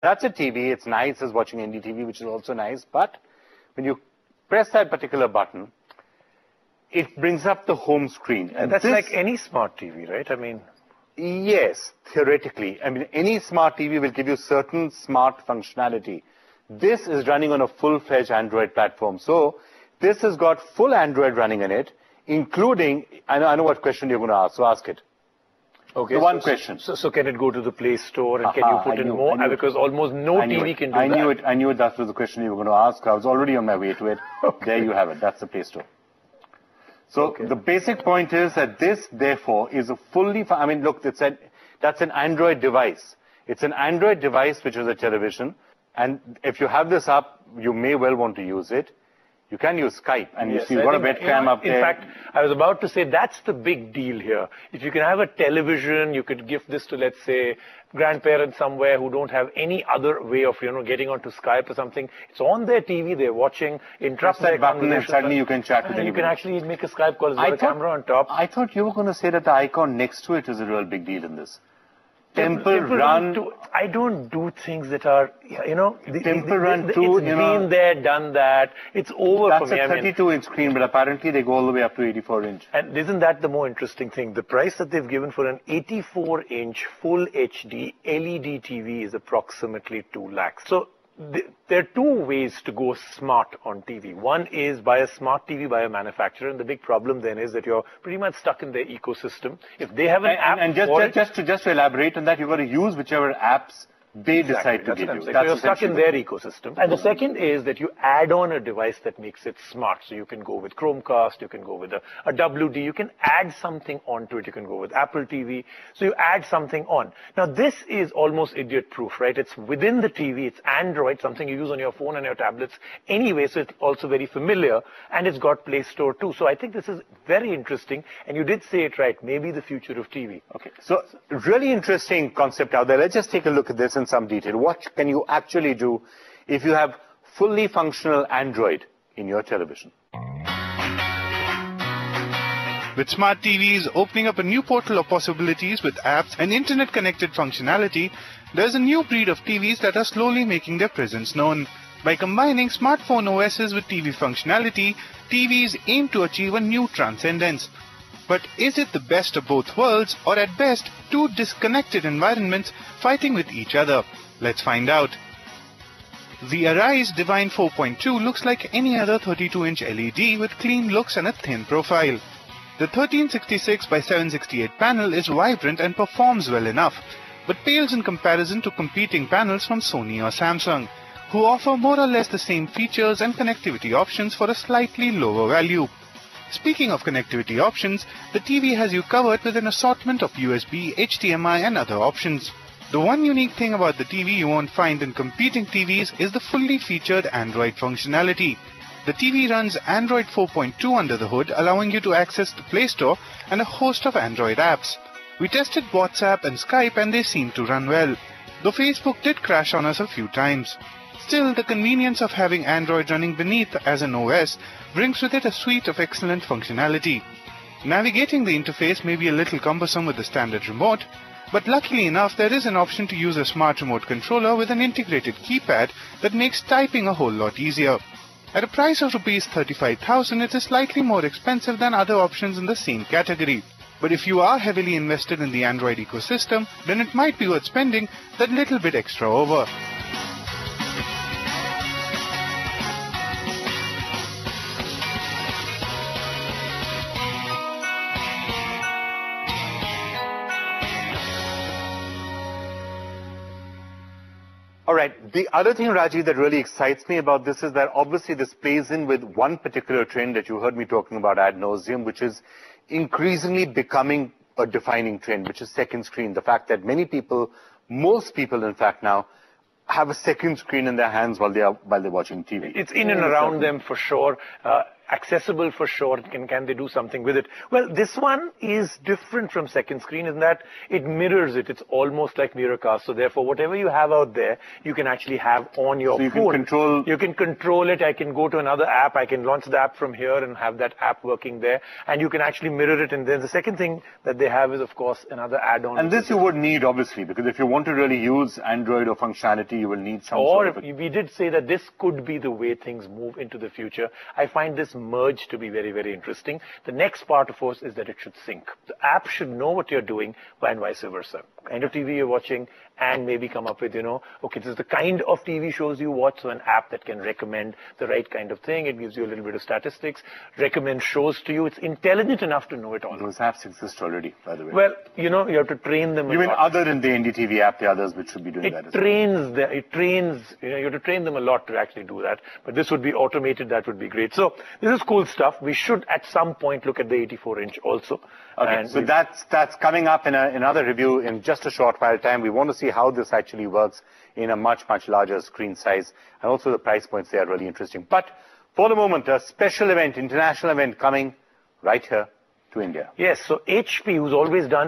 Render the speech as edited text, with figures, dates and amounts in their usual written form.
That's a TV. It's nice as watching NDTV, which is also nice. But when you press that particular button, it brings up the home screen. And that's like any smart TV, right? I mean, yes, theoretically. I mean, any smart TV will give you certain smart functionality. This is running on a full-fledged Android platform. So this has got full Android running in it, including, I know what question you're going to ask, so ask it. okay. The one question. So can it go to the Play Store and can you put in more? Because almost no TV can do that. I knew that was the question you were going to ask. I was already on my way to it. Okay. There you have it. That's the Play Store. So the basic point is that this, therefore, is a fully, I mean, look, that's an Android device. It's an Android device, which is a television. And if you have this up, you may well want to use it. You can use Skype, and yes, you've got a webcam up there. In fact, I was about to say that's the big deal here. If you can have a television, you could give this to, let's say, grandparents somewhere who don't have any other way of, getting onto Skype or something. It's on their TV, they're watching, interrupt that button, and suddenly you can chat with anybody. You can actually make a Skype call. There's a camera on top. I thought you were going to say that the icon next to it is a real big deal in this. Temple Run. I don't do things that are, Temple Run 2, it's been there, done that. It's over for me. That's a 32-inch screen, but apparently they go all the way up to 84-inch. And isn't that the more interesting thing? The price that they've given for an 84-inch full HD LED TV is approximately 2 lakhs. So there are two ways to go smart on TV. One is buy a smart TV by a manufacturer, and the big problem then is that you're pretty much stuck in their ecosystem. If they have an app just to elaborate on that, you've got to use whichever apps they decide to give you. So you're stuck in their ecosystem. And the second is that you add on a device that makes it smart. So you can go with Chromecast, you can go with a WD, you can add something onto it, you can go with Apple TV. So you add something on. Now this is almost idiot-proof, right? It's within the TV, it's Android, something you use on your phone and your tablets anyway, so it's also very familiar, and it's got Play Store too. So I think this is very interesting, and you did say it right, maybe the future of TV. Okay, so really interesting concept out there. Let's just take a look at this in some detail. What can you actually do if you have fully functional Android in your television? With smart TVs opening up a new portal of possibilities with apps and internet-connected functionality, there's a new breed of TVs that are slowly making their presence known. By combining smartphone OSs with TV functionality, TVs aim to achieve a new transcendence. But is it the best of both worlds, or at best, two disconnected environments fighting with each other? Let's find out. The Arise Divine 4.2 looks like any other 32-inch LED with clean looks and a thin profile. The 1366 by 768 panel is vibrant and performs well enough, but pales in comparison to competing panels from Sony or Samsung, who offer more or less the same features and connectivity options for a slightly lower value. Speaking of connectivity options, the TV has you covered with an assortment of USB, HDMI and other options. The one unique thing about the TV you won't find in competing TVs is the fully featured Android functionality. The TV runs Android 4.2 under the hood, allowing you to access the Play Store and a host of Android apps. We tested WhatsApp and Skype and they seemed to run well, though Facebook did crash on us a few times. Still, the convenience of having Android running beneath as an OS brings with it a suite of excellent functionality. Navigating the interface may be a little cumbersome with the standard remote, but luckily enough there is an option to use a smart remote controller with an integrated keypad that makes typing a whole lot easier. At a price of Rs 35,000, it is slightly more expensive than other options in the same category. But if you are heavily invested in the Android ecosystem, then it might be worth spending that little bit extra over. All right. The other thing, Rajiv, that really excites me about this is that obviously this plays in with one particular trend that you heard me talking about ad nauseum, which is increasingly becoming a defining trend, which is second screen. The fact that many people, most people in fact now, have a second screen in their hands while they're watching TV. It's in and around them for sure. accessible for sure. Can they do something with it? Well, this one is different from second screen in that it mirrors it. It's almost like Miracast. So therefore, whatever you have out there, you can actually have on your phone. You can control it. I can go to another app. I can launch the app from here and have that app working there. And you can actually mirror it. And then the second thing that they have is, of course, another add-on. And this you would need, obviously, because if you want to really use Android or functionality, you will need some we did say that this could be the way things move into the future. I find this merge to be very, very interesting. The next part, of course, is that it should sync. The app should know what you're doing and vice versa. Kind of TV you're watching and maybe come up with, okay, this is the kind of TV shows you watch, so an app that can recommend the right kind of thing. It gives you a little bit of statistics, recommend shows to you. It's intelligent enough to know it all. Those apps exist already, by the way. Well, you have to train them. You mean other than the NDTV app, the others which should be doing that as well? It trains, you have to train them a lot to actually do that. But this would be automated, that would be great. So this is cool stuff. We should at some point look at the 84-inch also. Okay, so that's coming up in another review in just a short while time. We want to see how this actually works in a much, much larger screen size. And also the price points, they are really interesting. But for the moment, a special event, international event coming right here to India. Yes, so HP, who's always done